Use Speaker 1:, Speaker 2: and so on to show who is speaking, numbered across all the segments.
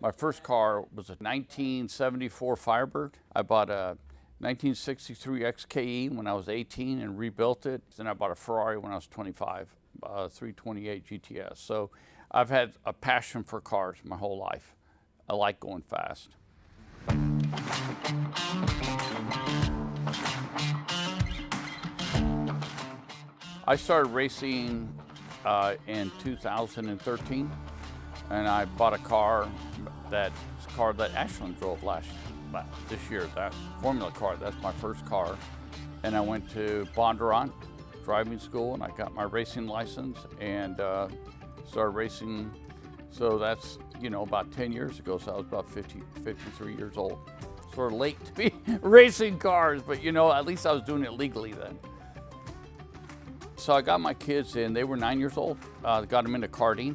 Speaker 1: My first car was a 1974 Firebird. I bought a 1963 XKE when I was 18 and rebuilt it. Then I bought a Ferrari when I was 25, a 328 GTS. So I've had a passion for cars my whole life. I like going fast. I started racing in 2013, and I bought a car that Ashland drove this year. That Formula car, that's my first car. And I went to Bondurant driving school, and I got my racing license and started racing. So that's, about 10 years ago, so I was about 53 years old. Sort of late to be racing cars, but at least I was doing it legally then. So I got my kids in, they were 9 years old, got them into karting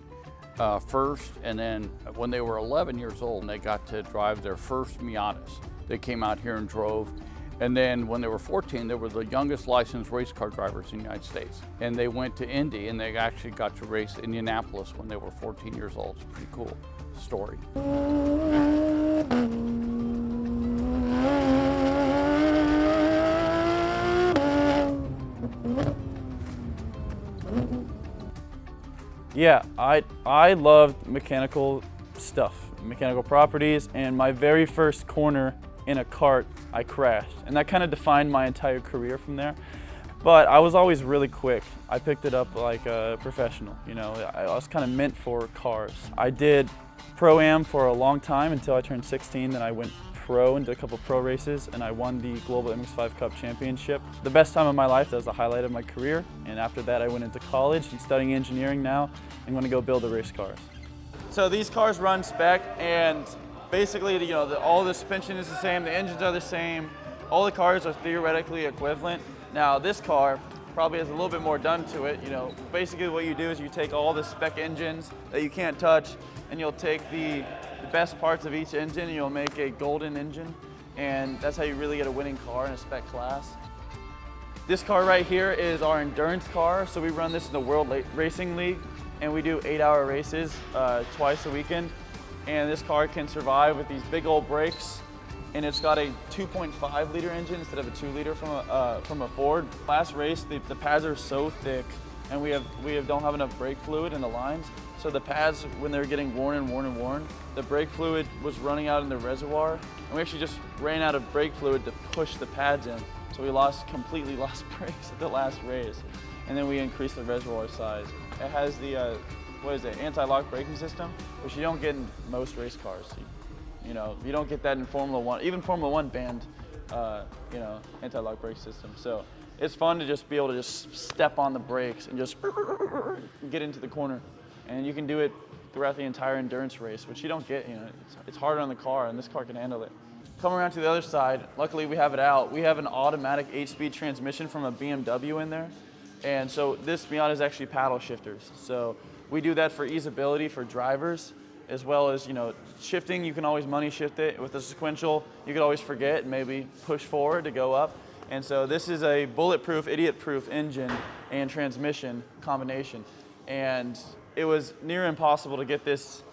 Speaker 1: first, and then when they were 11 years old, they got to drive their first Miatas. They came out here and drove, and then when they were 14, they were the youngest licensed race car drivers in the United States. And they went to Indy, and they actually got to race Indianapolis when they were 14 years old. It's a pretty cool story.
Speaker 2: Yeah, I loved mechanical stuff, mechanical properties, and my very first corner in a kart, I crashed. And that kind of defined my entire career from there. But I was always really quick. I picked it up like a professional, I was kind of meant for cars. I did Pro-Am for a long time until I turned 16, then I went pro and did a couple pro races, and I won the Global MX5 Cup Championship. The best time of my life, that was the highlight of my career, and after that I went into college and studying engineering now. I'm going to go build the race cars. So these cars run spec, and basically all the suspension is the same, the engines are the same, all the cars are theoretically equivalent. Now this car probably has a little bit more done to it. Basically what you do is you take all the spec engines that you can't touch, and you'll take the best parts of each engine and you'll make a golden engine, and that's how you really get a winning car in a spec class. This car right here is our endurance car, so we run this in the World Racing League, and we do 8-hour races twice a weekend. And this car can survive with these big old brakes, and it's got a 2.5 liter engine instead of a 2 liter from a Ford. Last race, the pads are so thick, and we don't have enough brake fluid in the lines. So the pads, when they're getting worn and worn and worn, the brake fluid was running out in the reservoir, and we actually just ran out of brake fluid to push the pads in. So we completely lost brakes at the last race, and then we increased the reservoir size. It has the anti-lock braking system, which you don't get in most race cars. You don't get that in Formula One. Even Formula One banned, anti-lock brake system. So it's fun to just be able to just step on the brakes and just get into the corner. And you can do it throughout the entire endurance race, which you don't get, it's harder on the car, and this car can handle it. Coming around to the other side, luckily we have it out. We have an automatic 8-speed transmission from a BMW in there. And so this Miata is actually paddle shifters. So we do that for easeability for drivers, as well as, shifting. You can always money shift it. With the sequential, you could always forget and maybe push forward to go up. And so this is a bulletproof, idiot-proof engine and transmission combination. And it was near impossible to get this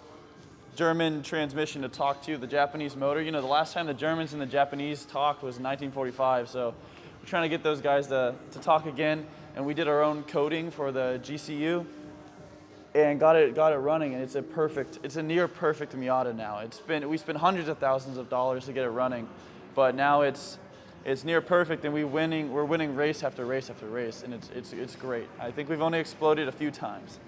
Speaker 2: German transmission to talk to the Japanese motor. The last time the Germans and the Japanese talked was in 1945, so we're trying to get those guys to talk again, and we did our own coding for the GCU and got it running, and it's a near perfect Miata now. We spent hundreds of thousands of dollars to get it running, but now it's near perfect, and we're winning race after race after race, and it's great. I think we've only exploded a few times.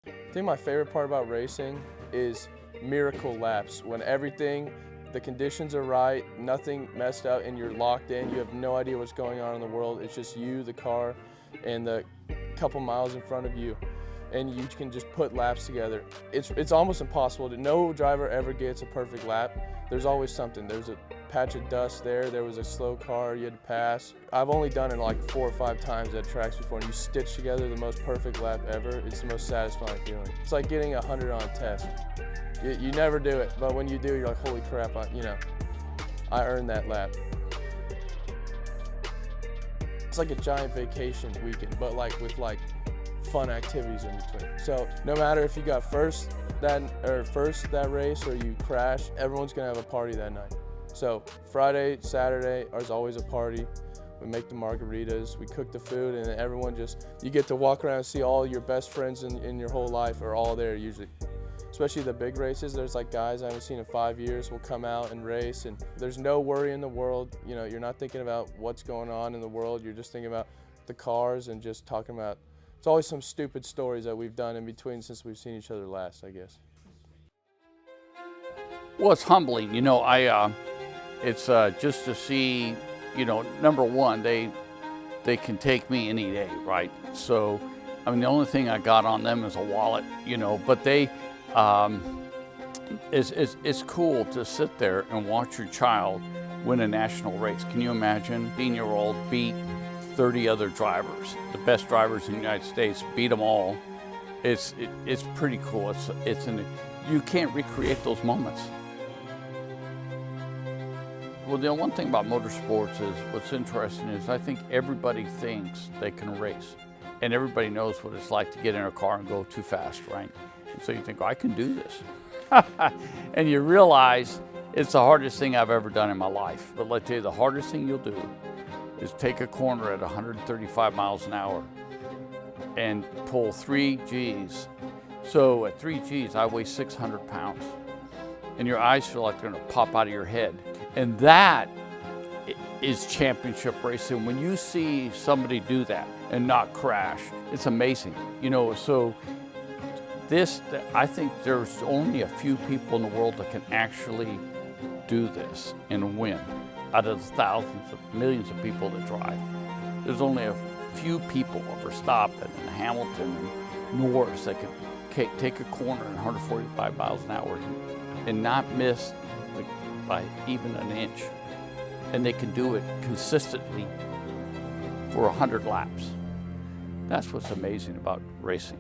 Speaker 3: I think my favorite part about racing is miracle laps, when the conditions are right, nothing messed up, and you're locked in. You have no idea what's going on in the world. It's just you, the car, and the couple miles in front of you, and you can just put laps together. It's almost impossible. No driver ever gets a perfect lap. There's always something. There's a patch of dust there was a slow car you had to pass. I've only done it like 4 or 5 times at tracks before, and you stitch together the most perfect lap ever. It's the most satisfying feeling. It's like getting 100 on a test. You never do it, but when you do, you're like, holy crap, I earned that lap. It's like a giant vacation weekend, but with fun activities in between. So no matter if you got first that race or you crash, everyone's gonna have a party that night. So Friday, Saturday is always a party. We make the margaritas, we cook the food, and everyone you get to walk around and see all your best friends in your whole life are all there usually. Especially the big races, there's like guys I haven't seen in 5 years will come out and race, and there's no worry in the world. You know, you're not thinking about what's going on in the world, you're just thinking about the cars and just talking about, it's always some stupid stories that we've done in between since we've seen each other last, I guess.
Speaker 1: Well, it's humbling, you know. It's just to see, you know, number one, they can take me any day, right? So, I mean, the only thing I got on them is a wallet, you know, but it's cool to sit there and watch your child win a national race. Can you imagine? 18-year-old beat 30 other drivers, the best drivers in the United States, beat them all. It's pretty cool. You can't recreate those moments. Well, the one thing about motorsports is, what's interesting is I think everybody thinks they can race. And everybody knows what it's like to get in a car and go too fast, right? And so you think, oh, I can do this. And you realize it's the hardest thing I've ever done in my life. But let me tell you, the hardest thing you'll do is take a corner at 135 miles an hour and pull 3 Gs. So at 3 Gs, I weigh 600 pounds. And your eyes feel like they're gonna pop out of your head. And that is championship racing. When you see somebody do that and not crash, it's amazing. You know, so I think there's only a few people in the world that can actually do this and win. Out of the thousands of millions of people that drive, there's only a few people, Verstappen and Hamilton and Norris, that could take a corner at 145 miles an hour and not miss by even an inch. And they can do it consistently for 100 laps. That's what's amazing about racing.